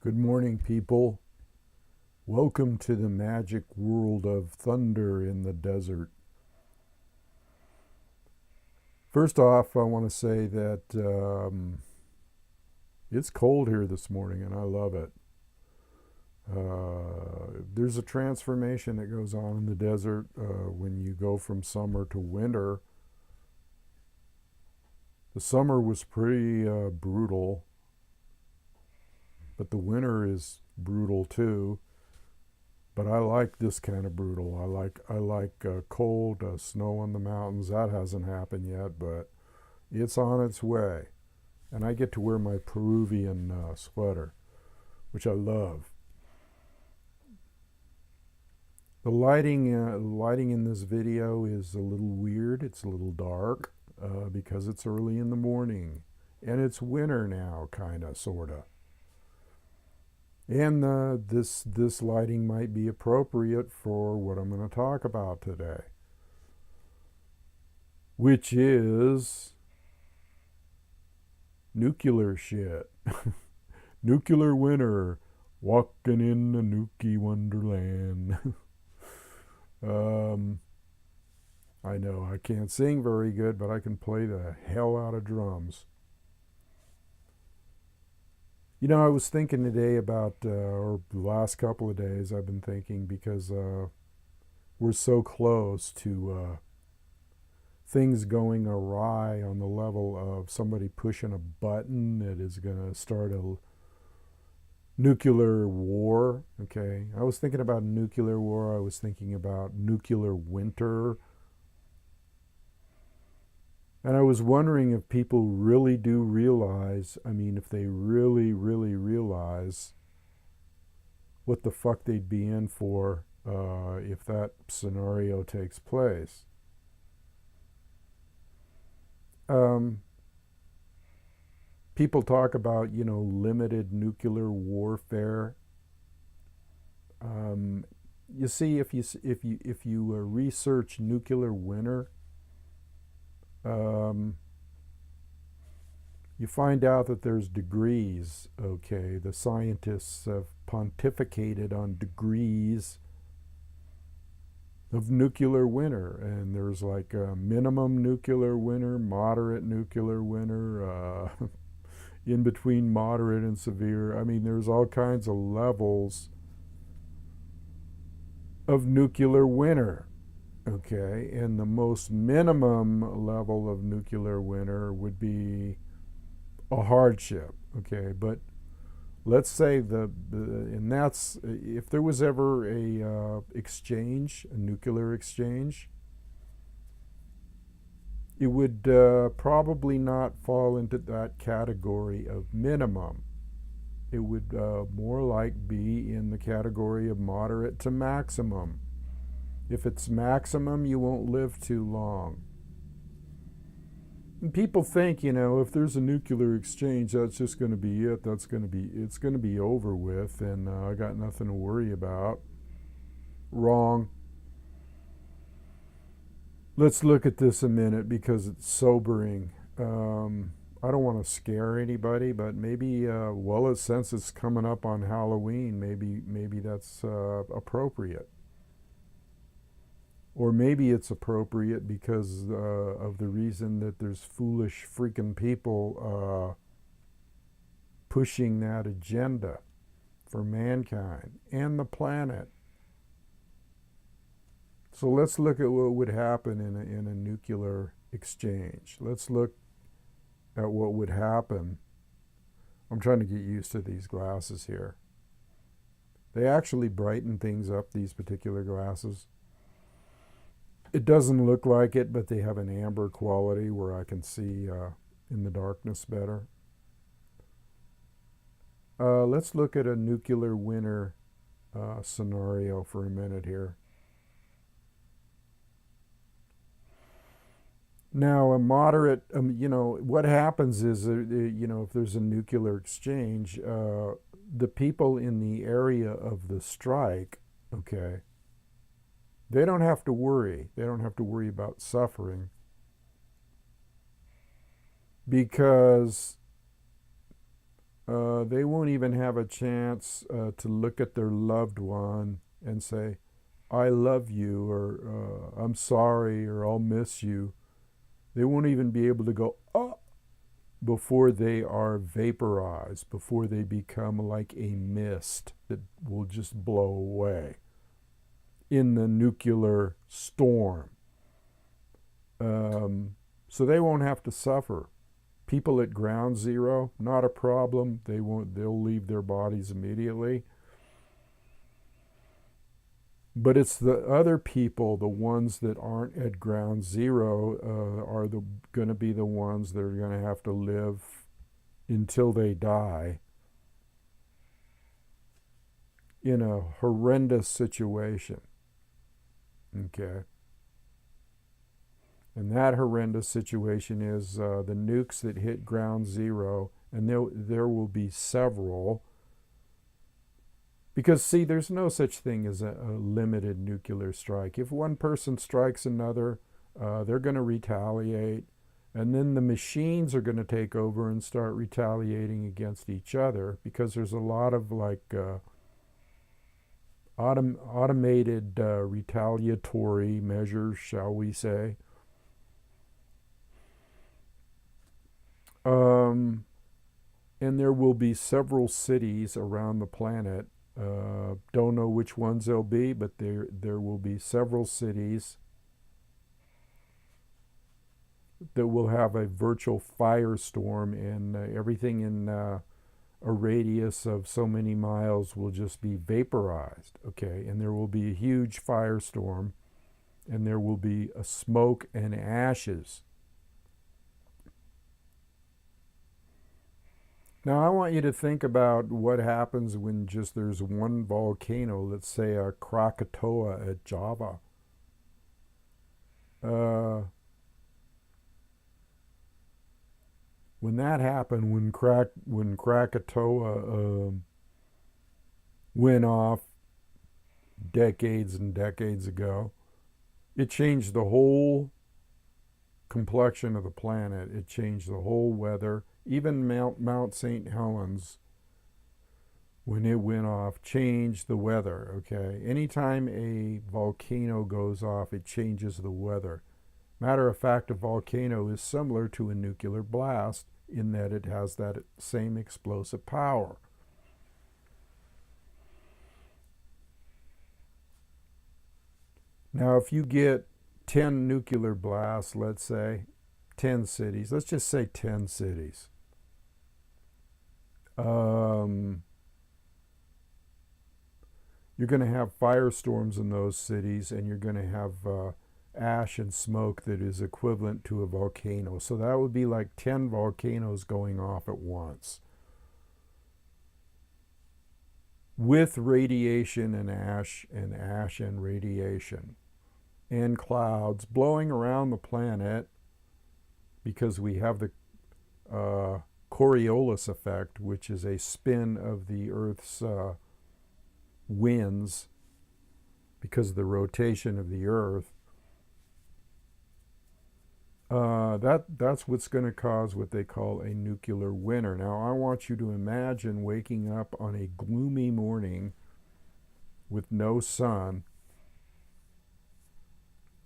Good morning, people. Welcome to the magic world of thunder in the desert. First off, I want to say that it's cold here this morning and I love it. There's a transformation that goes on in the desert when you go from summer to winter. The summer was pretty brutal, but the winter is brutal too. But I like this kind of brutal. I like cold, snow on the mountains. That hasn't happened yet, but it's on its way. And I get to wear my Peruvian sweater, which I love. The lighting in this video is a little weird. It's a little dark because it's early in the morning, and it's winter now, kinda, sorta. And this lighting might be appropriate for what I'm going to talk about today, which is nuclear shit. Nuclear winter, walking in a nuky wonderland. I know I can't sing very good, but I can play the hell out of drums. You know, I was thinking today about, or the last couple of days I've been thinking, because we're so close to things going awry on the level of somebody pushing a button that is going to start a nuclear war. Okay, I was thinking about nuclear war. I was thinking about nuclear winter. And I was wondering if people really do realize, if they really, really realize what the fuck they'd be in for if that scenario takes place. People talk about, limited nuclear warfare. You see, if you research nuclear winter, you find out that there's degrees. Okay, the scientists have pontificated on degrees of nuclear winter, and there's like a minimum nuclear winter, moderate nuclear winter, in between moderate and severe. There's all kinds of levels of nuclear winter. Okay, and the most minimum level of nuclear winter would be a hardship. Okay, but let's say and that's if there was ever a exchange, a nuclear exchange, it would probably not fall into that category of minimum. It would more like be in the category of moderate to maximum. If it's maximum, you won't live too long. And people think, if there's a nuclear exchange, that's just going to be it. It's going to be over with, and I got nothing to worry about. Wrong. Let's look at this a minute because it's sobering. I don't want to scare anybody, but maybe, since it's coming up on Halloween, maybe that's appropriate. Or maybe it's appropriate because of the reason that there's foolish freaking people pushing that agenda for mankind and the planet. So let's look at what would happen in a nuclear exchange. Let's look at what would happen. I'm trying to get used to these glasses here. They actually brighten things up, these particular glasses. It doesn't look like it, but they have an amber quality where I can see in the darkness better. Let's look at a nuclear winter scenario for a minute here. Now, a moderate, what happens is, if there's a nuclear exchange, the people in the area of the strike, okay, they don't have to worry. They don't have to worry about suffering because They won't even have a chance to look at their loved one and say, I love you, or I'm sorry, or I'll miss you. They won't even be able to go, oh, before they are vaporized, before they become like a mist that will just blow away in the nuclear storm. So they won't have to suffer. People at ground zero, not a problem. They'll leave their bodies immediately. But it's the other people, the ones that aren't at ground zero, are going to be the ones that are going to have to live until they die in a horrendous situation. Okay. And that horrendous situation is the nukes that hit ground zero, and there will be several. Because, see, there's no such thing as a limited nuclear strike. If one person strikes another, they're going to retaliate, and then the machines are going to take over and start retaliating against each other, because there's a lot of like automated retaliatory measures, shall we say. And there will be several cities around the planet. Don't know which ones they'll be, but there will be several cities that will have a virtual firestorm, and everything in a radius of so many miles will just be vaporized. Okay, and there will be a huge firestorm, and there will be a smoke and ashes. Now, I want you to think about what happens when just there's one volcano, let's say a Krakatoa at Java. When that happened, when Krakatoa went off decades and decades ago, it changed the whole complexion of the planet. It changed the whole weather. Even Mount St. Helens, when it went off, changed the weather. Okay, anytime a volcano goes off, it changes the weather. Matter of fact, a volcano is similar to a nuclear blast in that it has that same explosive power. Now, if you get 10 nuclear blasts, let's say 10 cities, let's just say 10 cities. You're going to have firestorms in those cities, and you're going to have ash and smoke that is equivalent to a volcano. So that would be like 10 volcanoes going off at once, with radiation and ash and radiation and clouds blowing around the planet, because we have the Coriolis effect, which is a spin of the Earth's winds because of the rotation of the Earth. That's what's going to cause what they call a nuclear winter. Now, I want you to imagine waking up on a gloomy morning with no sun.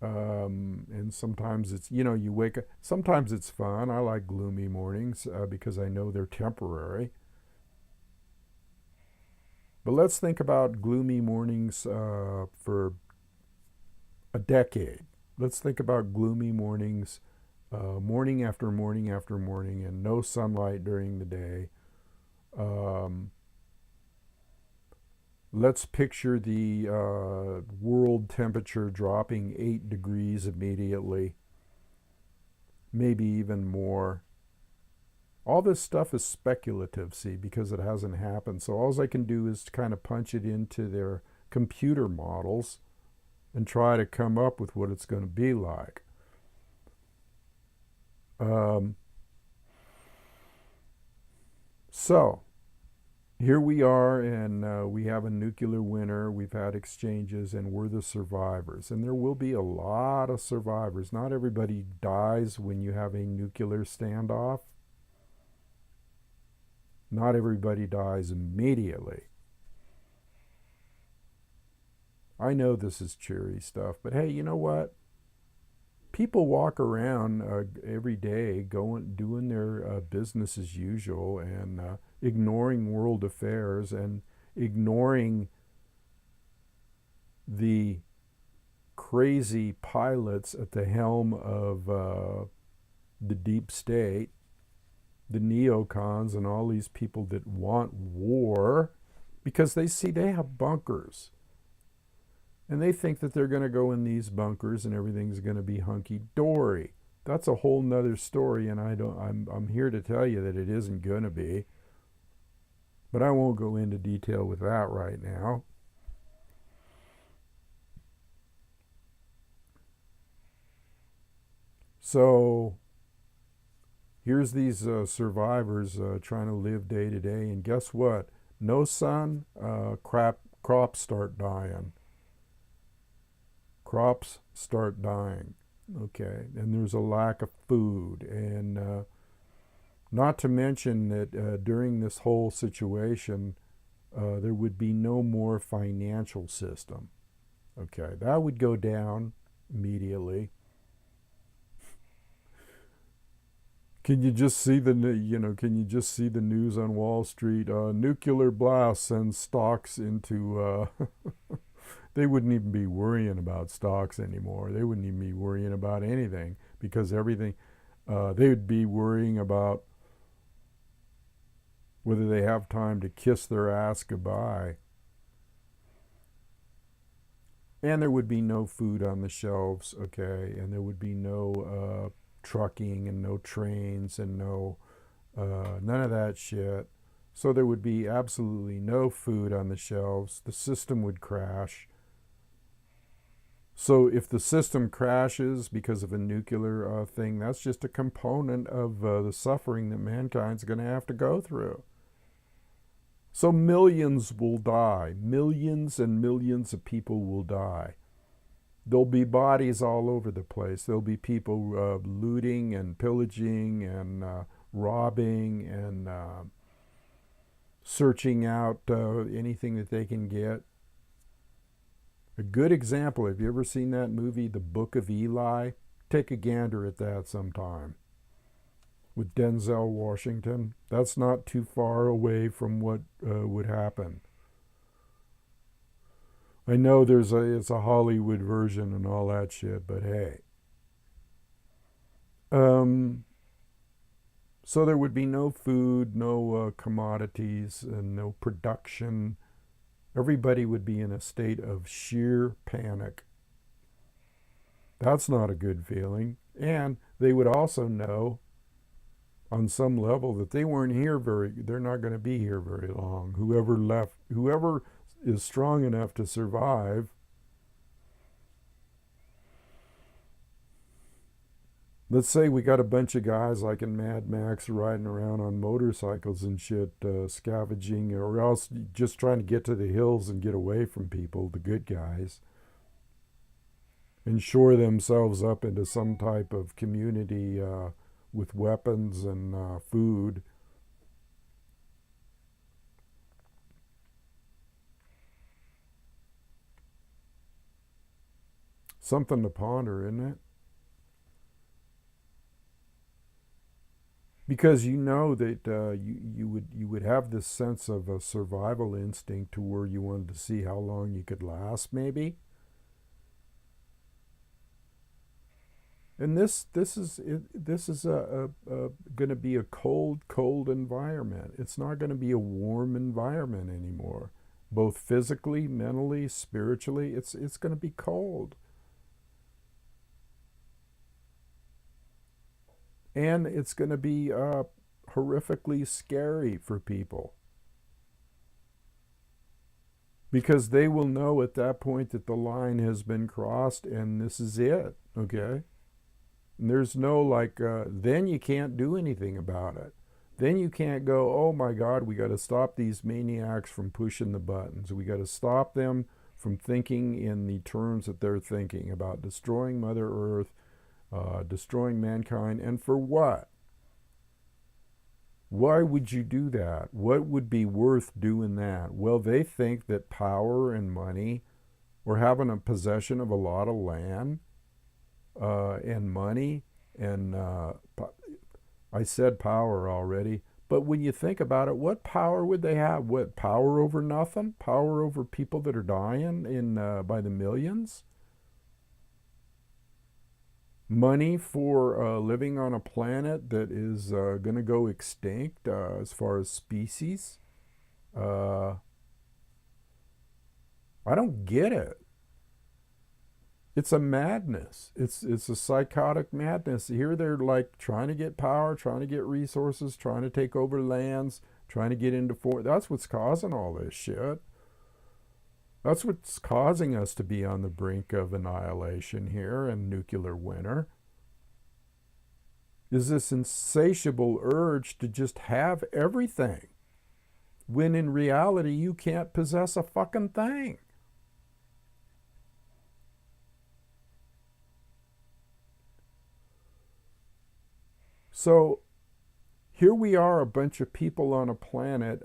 And sometimes it's, you wake up, sometimes it's fun. I like gloomy mornings because I know they're temporary. But let's think about gloomy mornings for a decade. Let's think about gloomy mornings, morning after morning after morning, and no sunlight during the day. Let's picture the world temperature dropping 8 degrees immediately, maybe even more. All this stuff is speculative, see, because it hasn't happened. So all I can do is kind of punch it into their computer models and try to come up with what it's going to be like. So here we are, and we have a nuclear winter. We've had exchanges, and we're the survivors. And there will be a lot of survivors. Not everybody dies when you have a nuclear standoff. Not everybody dies immediately. I know this is cheery stuff, but hey, you know what? People walk around every day doing their business as usual and ignoring world affairs and ignoring the crazy pilots at the helm of the deep state, the neocons, and all these people that want war because they see they have bunkers. And they think that they're going to go in these bunkers and everything's going to be hunky-dory. That's a whole nother story, and I'm here to tell you that it isn't going to be. But I won't go into detail with that right now. So here's these survivors trying to live day to day, and guess what? No sun, crops start dying. Crops start dying, okay? And there's a lack of food. And not to mention that during this whole situation, there would be no more financial system, okay? That would go down immediately. Can you just see can you just see the news on Wall Street? Nuclear blast sends stocks into they wouldn't even be worrying about stocks anymore. They wouldn't even be worrying about anything because everything, they would be worrying about whether they have time to kiss their ass goodbye. And there would be no food on the shelves, okay? And there would be no trucking and no trains and none of that shit. So there would be absolutely no food on the shelves. The system would crash. So if the system crashes because of a nuclear thing, that's just a component of the suffering that mankind's going to have to go through. So millions will die. Millions and millions of people will die. There'll be bodies all over the place. There'll be people looting and pillaging and robbing and searching out anything that they can get. A good example, have you ever seen that movie, The Book of Eli? Take a gander at that sometime. With Denzel Washington. That's not too far away from what would happen. I know it's a Hollywood version and all that shit, but hey. So there would be no food, no commodities, and no production. Everybody would be in a state of sheer panic. That's not a good feeling. And they would also know on some level that they're not going to be here very long. Whoever is strong enough to survive, let's say we got a bunch of guys like in Mad Max riding around on motorcycles and shit, scavenging, or else just trying to get to the hills and get away from people, the good guys, and shore themselves up into some type of community with weapons and food. Something to ponder, isn't it? Because you know that you would have this sense of a survival instinct to where you wanted to see how long you could last, maybe. And this is going to be a cold environment. It's not going to be a warm environment anymore, both physically, mentally, spiritually. It's going to be cold. And it's going to be horrifically scary for people. Because they will know at that point that the line has been crossed and this is it, okay? And there's no then you can't do anything about it. Then you can't go, oh my God, we got to stop these maniacs from pushing the buttons. We got to stop them from thinking in the terms that they're thinking about destroying Mother Earth, destroying mankind, and for what? Why would you do that? What would be worth doing that? Well, they think that power and money, or having a possession of a lot of land and money, and I said power already, but when you think about it, what power would they have? What, power over nothing? Power over people that are dying by the millions? Money for living on a planet that is going to go extinct as far as species? Uh, I don't get it. It's a madness. It's a psychotic madness. Here they're like trying to get power, trying to get resources, trying to take over lands, trying to get into that's what's causing all this shit. That's what's causing us to be on the brink of annihilation here and nuclear winter. Is this insatiable urge to just have everything, when in reality you can't possess a fucking thing. So here we are, a bunch of people on a planet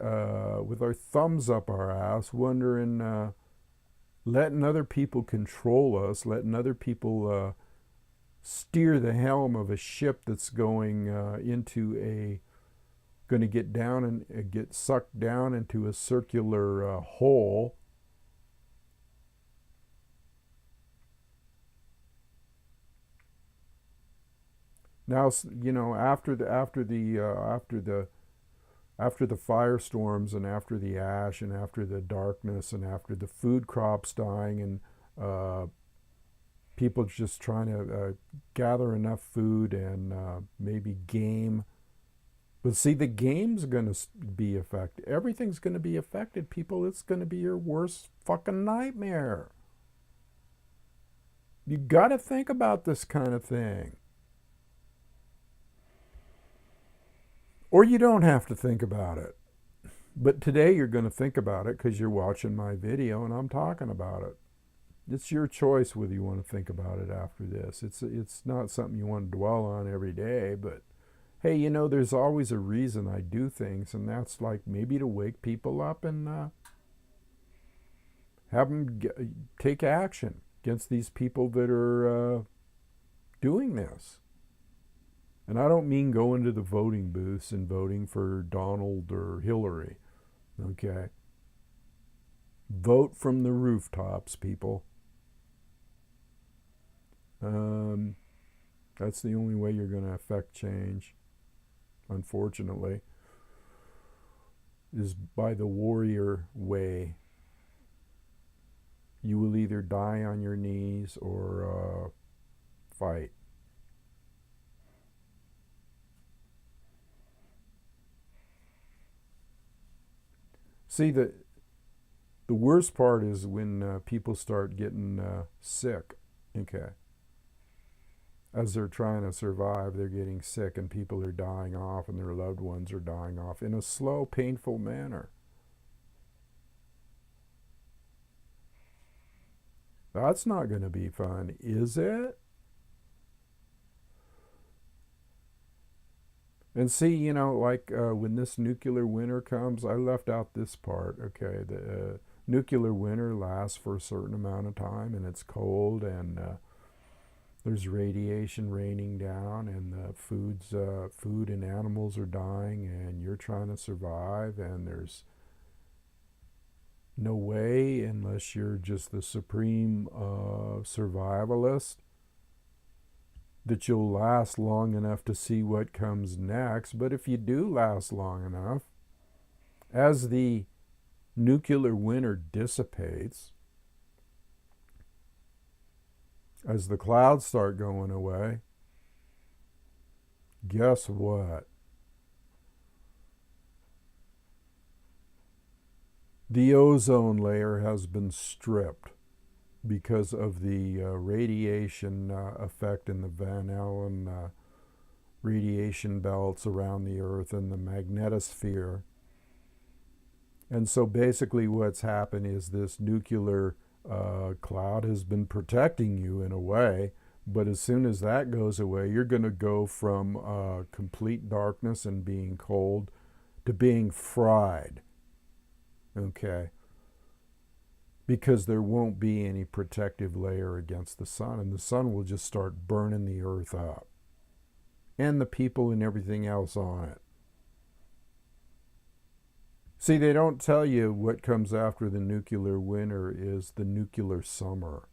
with our thumbs up our ass, wondering, letting other people control us, letting other people steer the helm of a ship that's going going to get down and get sucked down into a circular hole. Now, after the firestorms, and after the ash, and after the darkness, and after the food crops dying, and people just trying to gather enough food and maybe game. But see, the game's going to be affected. Everything's going to be affected, people. It's going to be your worst fucking nightmare. You got to think about this kind of thing. Or you don't have to think about it. But today you're going to think about it because you're watching my video and I'm talking about it. It's your choice whether you want to think about it after this. It's not something you want to dwell on every day, but hey, there's always a reason I do things, and that's like maybe to wake people up and have them take action against these people that are doing this. And I don't mean going to the voting booths and voting for Donald or Hillary, okay? Vote from the rooftops, people. That's the only way you're going to affect change, unfortunately, is by the warrior way. You will either die on your knees or fight. See, the worst part is when people start getting sick, okay? As they're trying to survive, they're getting sick, and people are dying off, and their loved ones are dying off in a slow, painful manner. That's not going to be fun, is it? And see, when this nuclear winter comes, I left out this part, okay? The nuclear winter lasts for a certain amount of time, and it's cold, and there's radiation raining down, and the food and animals are dying, and you're trying to survive, and there's no way, unless you're just the supreme survivalist, that you'll last long enough to see what comes next. But if you do last long enough, as the nuclear winter dissipates, as the clouds start going away, guess what? The ozone layer has been stripped because of the radiation effect in the Van Allen radiation belts around the Earth and the magnetosphere. And so basically what's happened is this nuclear cloud has been protecting you in a way, But as soon as that goes away, you're going to go from complete darkness and being cold to being fried. Okay? Because there won't be any protective layer against the sun, and the sun will just start burning the earth up and the people and everything else on it. See, they don't tell you what comes after the nuclear winter is the nuclear summer.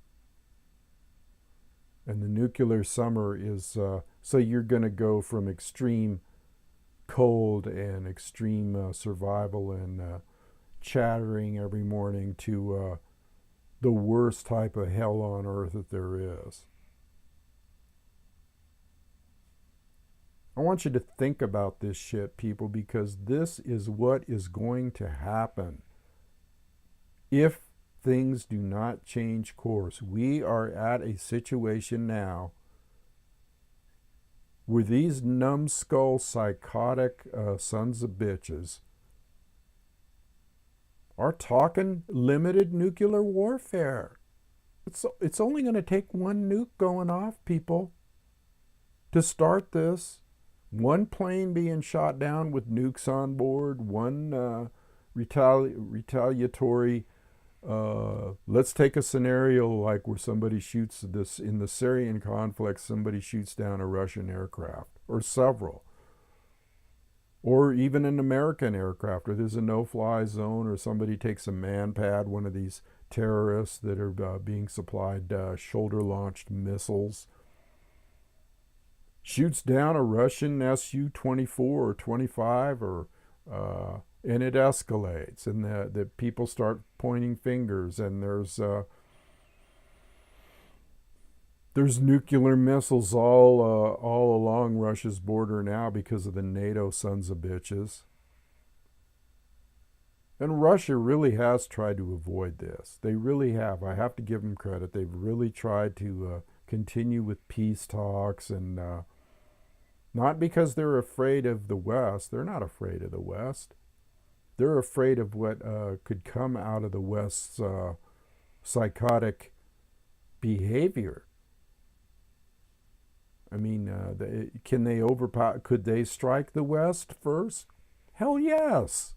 And the nuclear summer is, so you're going to go from extreme cold and extreme survival and chattering every morning to the worst type of hell on earth that there is. I want you to think about this shit, people, because this is what is going to happen if things do not change course. We are at a situation now where these numbskull, psychotic sons of bitches are talking limited nuclear warfare. It's only going to take one nuke going off, people, to start this. One plane being shot down with nukes on board, one retaliatory, let's take a scenario like where somebody shoots this, in the Syrian conflict, somebody shoots down a Russian aircraft, or several. Or even an American aircraft, or there's a no-fly zone, or somebody takes a man-pad, one of these terrorists that are being supplied shoulder-launched missiles, shoots down a Russian Su-24 or 25, and it escalates, and the people start pointing fingers, and there's nuclear missiles all along Russia's border now because of the NATO sons of bitches. And Russia really has tried to avoid this. They really have. I have to give them credit. They've really tried to continue with peace talks, and not because they're afraid of the West. They're not afraid of the West. They're afraid of what could come out of the West's psychotic behavior. I mean, can they overpower? Could they strike the West first? Hell yes.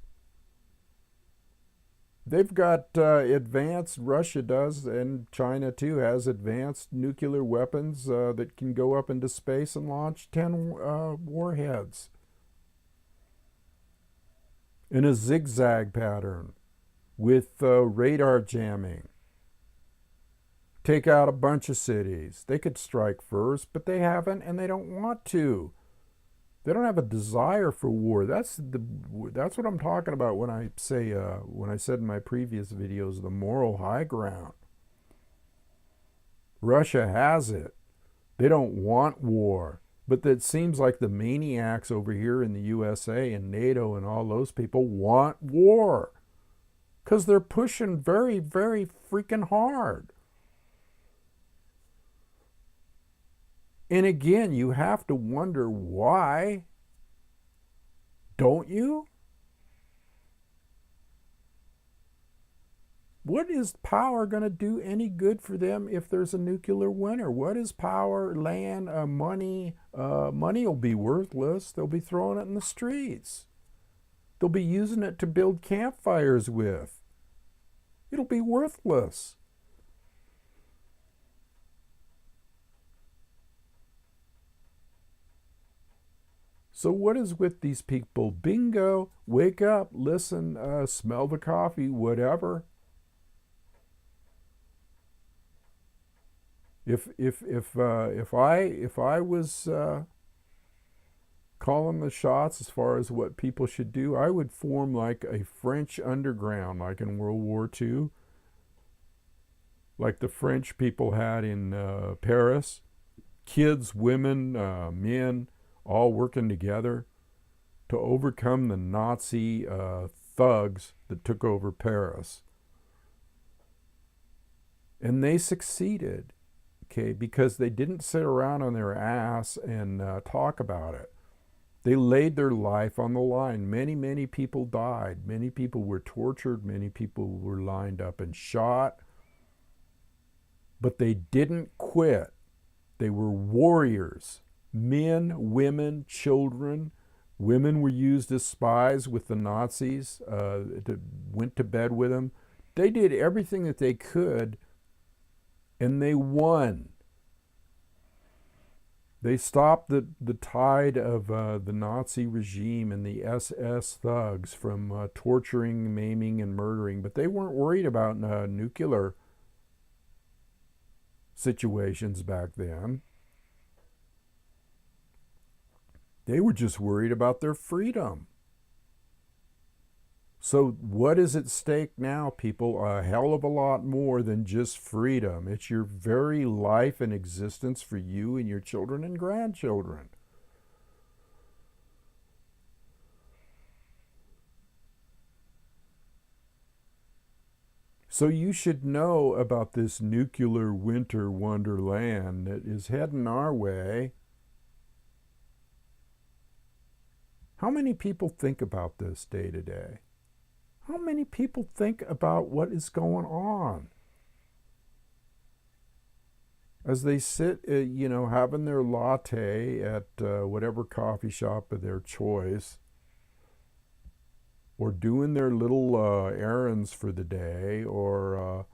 They've got advanced, Russia does, and China too has advanced nuclear weapons that can go up into space and launch 10 warheads in a zigzag pattern with radar jamming. Take out a bunch of cities. They could strike first, but they haven't, and they don't want to. They don't have a desire for war. That's what I'm talking about when I say when I said in my previous videos, the moral high ground. Russia has it. They don't want war, but it seems like the maniacs over here in the USA and NATO and all those people want war because they're pushing very, very freaking hard. And again, you have to wonder why, don't you? What is power going to do any good for them if there's a nuclear winter? What is power, land, money? Money will be worthless. They'll be throwing it in the streets. They'll be using it to build campfires with. It'll be worthless. So what is with these people? Bingo, wake up, listen, smell the coffee, whatever. If I was calling the shots as far as what people should do, I would form like a French underground, like in World War II, like the French people had in Paris. Kids, women, men, all working together to overcome the Nazi thugs that took over Paris. And they succeeded, okay, because they didn't sit around on their ass and talk about it. They laid their life on the line. Many, many people died. Many people were tortured. Many people were lined up and shot. But they didn't quit. They were warriors. Men, women, children. Women were used as spies with the Nazis, went to bed with them. They did everything that they could, and they won. They stopped the tide of the Nazi regime and the SS thugs from torturing, maiming, and murdering. But they weren't worried about nuclear situations back then. They were just worried about their freedom. So what is at stake now, people? A hell of a lot more than just freedom. It's your very life and existence for you and your children and grandchildren. So you should know about this nuclear winter wonderland that is heading our way. How many people think about this day to day? How many people think about what is going on? As they sit, having their latte at whatever coffee shop of their choice, or doing their little errands for the day, or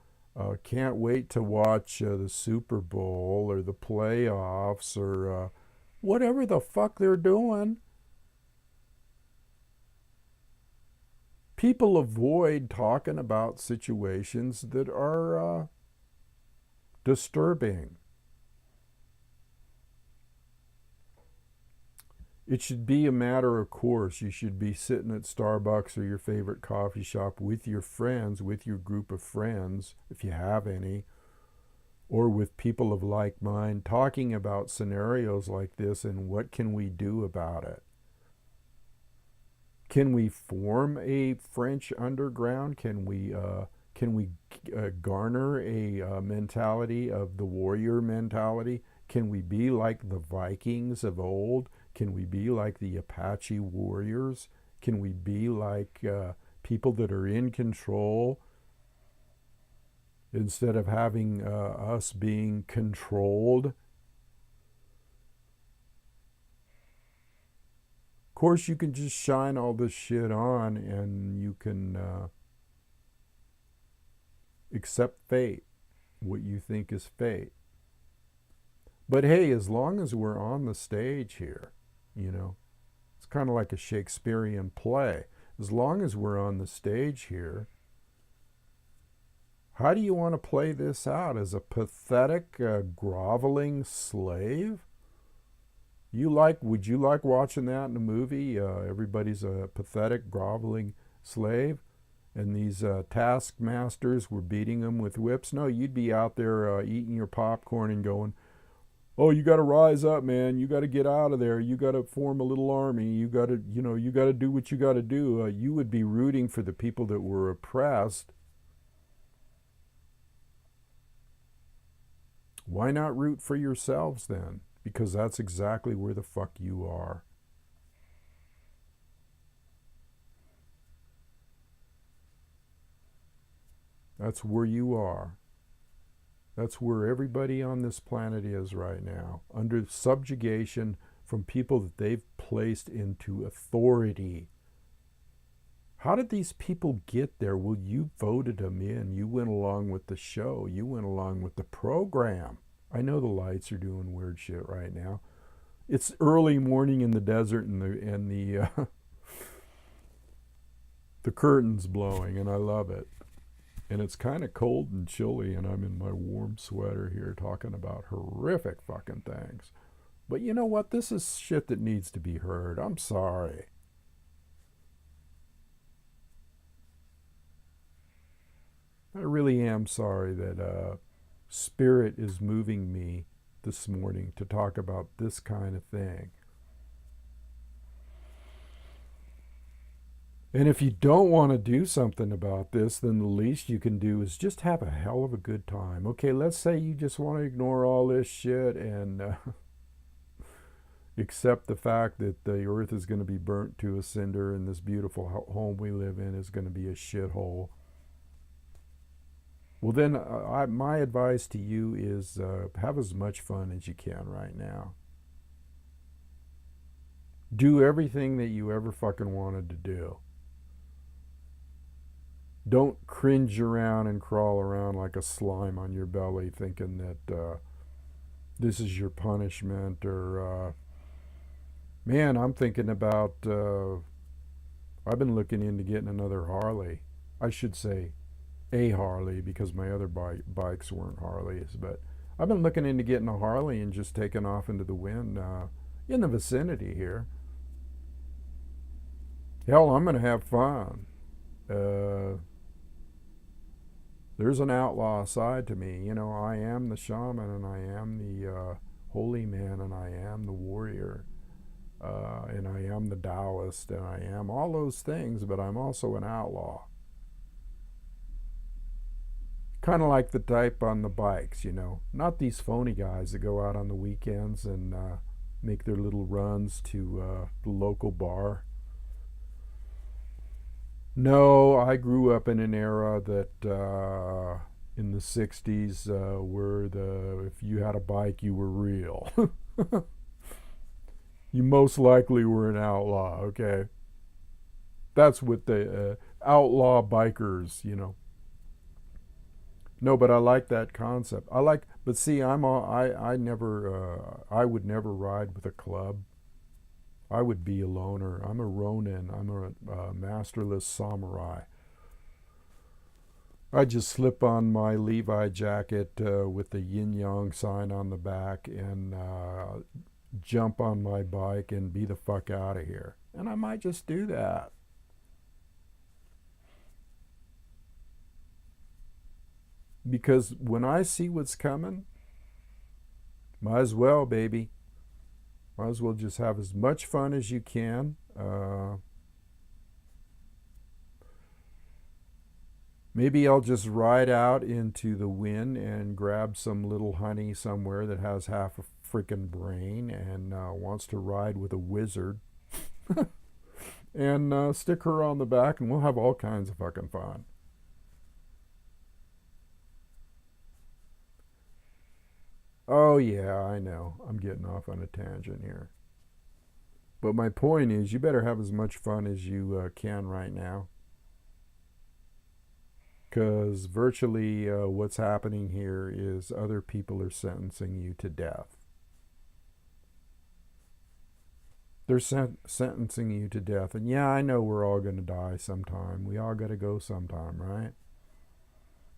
can't wait to watch the Super Bowl or the playoffs, or whatever the fuck they're doing. People avoid talking about situations that are disturbing. It should be a matter of course. You should be sitting at Starbucks or your favorite coffee shop with your friends, with your group of friends, if you have any, or with people of like mind, talking about scenarios like this and what can we do about it. Can we form a French underground? Can we garner a mentality of the warrior mentality? Can we be like the Vikings of old? Can we be like the Apache warriors? Can we be like people that are in control instead of having us being controlled? Of course, you can just shine all this shit on and you can accept fate, what you think is fate. But hey, as long as we're on the stage here, it's kind of like a Shakespearean play. As long as we're on the stage here, how do you want to play this out? As a pathetic, groveling slave? Would you like watching that in a movie? Everybody's a pathetic, groveling slave, and these taskmasters were beating them with whips. No, you'd be out there eating your popcorn and going, "Oh, you got to rise up, man. You got to get out of there. You got to form a little army. You got to, you got to do what you got to do." You would be rooting for the people that were oppressed. Why not root for yourselves then? Because that's exactly where the fuck you are. That's where you are. That's where everybody on this planet is right now, under subjugation from people that they've placed into authority. How did these people get there? Well, you voted them in. You went along with the show. You went along with the program. I know the lights are doing weird shit right now. It's early morning in the desert, and the the curtain's blowing, and I love it. And it's kind of cold and chilly, and I'm in my warm sweater here talking about horrific fucking things. But you know what? This is shit that needs to be heard. I'm sorry. I really am sorry that Spirit is moving me this morning to talk about this kind of thing. And if you don't want to do something about this, then the least you can do is just have a hell of a good time. Okay, let's say you just want to ignore all this shit and accept the fact that the earth is going to be burnt to a cinder and this beautiful home we live in is going to be a shithole. Well, then my advice to you is have as much fun as you can right now. Do everything that you ever fucking wanted to do. Don't cringe around and crawl around like a slime on your belly thinking that this is your punishment or, man, I'm thinking about, I've been looking into getting another Harley. I should say a Harley because my other bikes weren't Harleys, but I've been looking into getting a Harley and just taking off into the wind in the vicinity here. Hell, I'm going to have fun. Uh, there's an outlaw side to me. You know, I am the shaman and I am the holy man and I am the warrior and I am the Taoist and I am all those things, but I'm also an outlaw. Kind of like the type on the bikes, you know, not these phony guys that go out on the weekends and make their little runs to the local bar. No, I grew up in an era that in the 60s where if you had a bike, you were real. You most likely were an outlaw, okay? That's what the outlaw bikers, you know. No, but I like that concept. But see, I never, I would never ride with a club. I would be a loner. I'm a Ronin. I'm a masterless samurai. I just slip on my Levi jacket with the yin yang sign on the back and jump on my bike and be the fuck out of here. And I might just do that. Because when I see what's coming, might as well, baby. Might as well just have as much fun as you can. Maybe I'll just ride out into the wind and grab some little honey somewhere that has half a freaking brain and wants to ride with a wizard and stick her on the back and we'll have all kinds of fucking fun. Oh, yeah, I know. I'm getting off on a tangent here. But my point is, you better have as much fun as you can right now. Because virtually what's happening here is other people are sentencing you to death. They're sentencing you to death. And yeah, I know we're all going to die sometime. We all got to go sometime, right?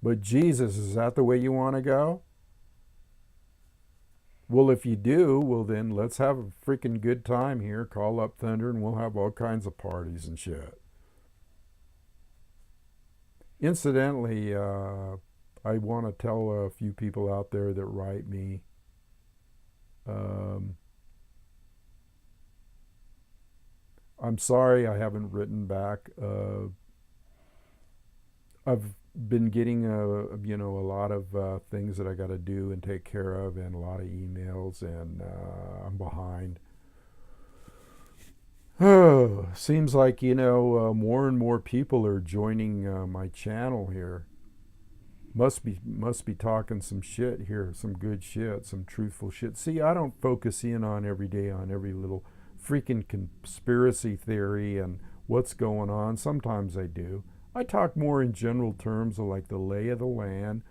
But Jesus, is that the way you want to go? Well, if you do, well then let's have a freaking good time here. Call up Thunder and we'll have all kinds of parties and shit. Incidentally, I want to tell a few people out there that write me. I'm sorry I haven't written back. I've been getting a lot of things that I got to do and take care of, and a lot of emails, and I'm behind. Oh, seems like more and more people are joining my channel here. Must be talking some shit here, some good shit, some truthful shit. See, I don't focus in on every day on every little freaking conspiracy theory and what's going on. Sometimes I do. I talk more in general terms of like the lay of the land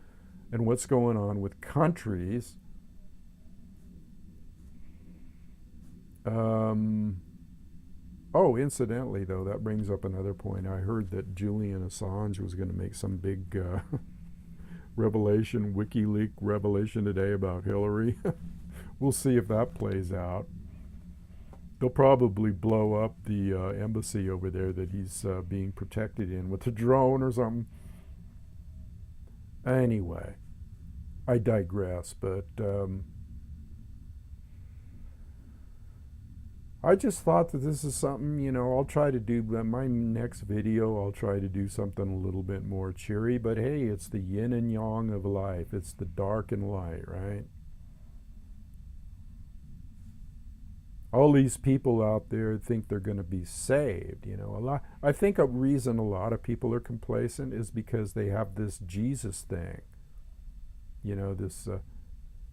and what's going on with countries. Oh, incidentally, though, that brings up another point. I heard that Julian Assange was going to make some big revelation, WikiLeaks revelation today about Hillary. We'll see if that plays out. They'll probably blow up the embassy over there that he's being protected in with a drone or something. Anyway, I digress, but I just thought that this is something, I'll try to do, my next video, I'll try to do something a little bit more cheery, but hey, it's the yin and yang of life. It's the dark and light, right? all these people out there think they're going to be saved. You know, I think a reason a lot of people are complacent is because they have this Jesus thing. You know, this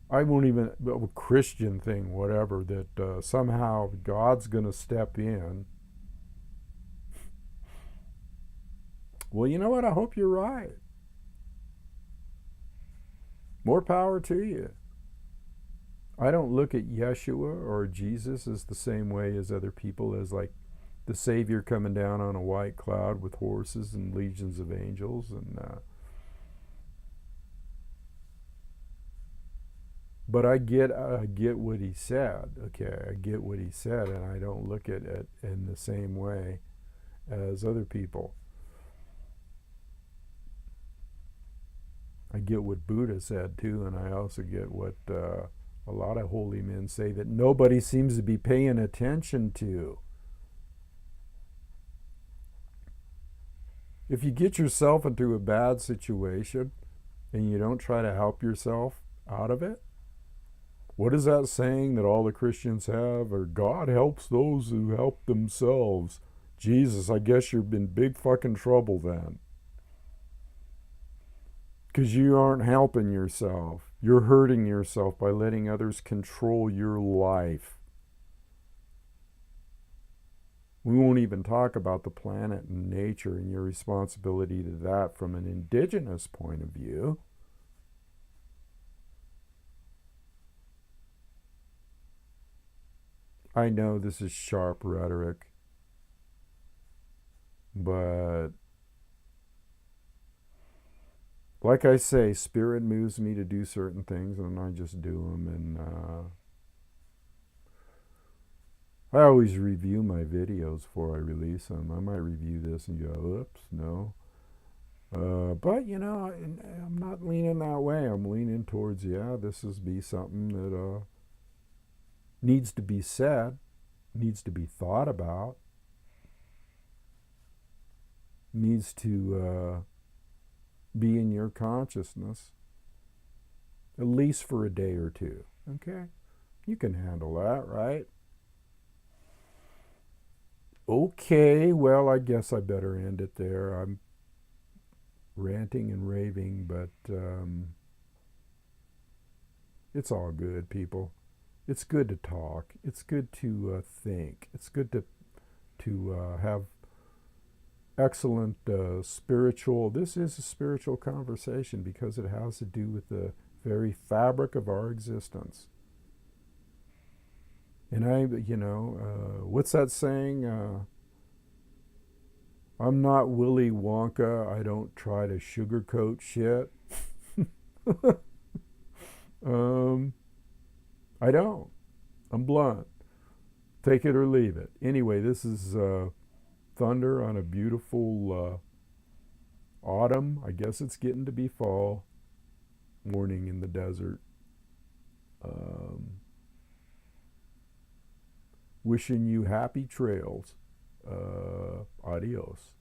I won't even a Christian thing, whatever. That somehow God's going to step in. Well, you know what? I hope you're right. More power to you. I don't look at Yeshua or Jesus as the same way as other people, as like the Savior coming down on a white cloud with horses and legions of angels. But I get what he said. Okay, I get what he said, and I don't look at it in the same way as other people. I get what Buddha said too, and I also get what a lot of holy men say that nobody seems to be paying attention to. If you get yourself into a bad situation and you don't try to help yourself out of it, what is that saying that all the Christians have? Or God helps those who help themselves. Jesus, I guess you're in big fucking trouble then. Because you aren't helping yourself. You're hurting yourself by letting others control your life. We won't even talk about the planet and nature and your responsibility to that from an indigenous point of view. I know this is sharp rhetoric, but like I say, Spirit moves me to do certain things, and I just do them. And I always review my videos before I release them. I might review this and go, oops, no. But, you know, I'm not leaning that way. I'm leaning towards, yeah, this is be something that needs to be said, needs to be thought about, needs to be in your consciousness, at least for a day or two. Okay? You can handle that, right? Okay, well, I guess I better end it there. I'm ranting and raving, but it's all good, people. It's good to talk. It's good to think. It's good to have excellent spiritual. This is a spiritual conversation because it has to do with the very fabric of our existence. And what's that saying? I'm not Willy Wonka. I don't try to sugarcoat shit. I don't. I'm blunt. Take it or leave it. Anyway, this is thunder on a beautiful autumn. I guess it's getting to be fall. Morning in the desert. Wishing you happy trails. Adios.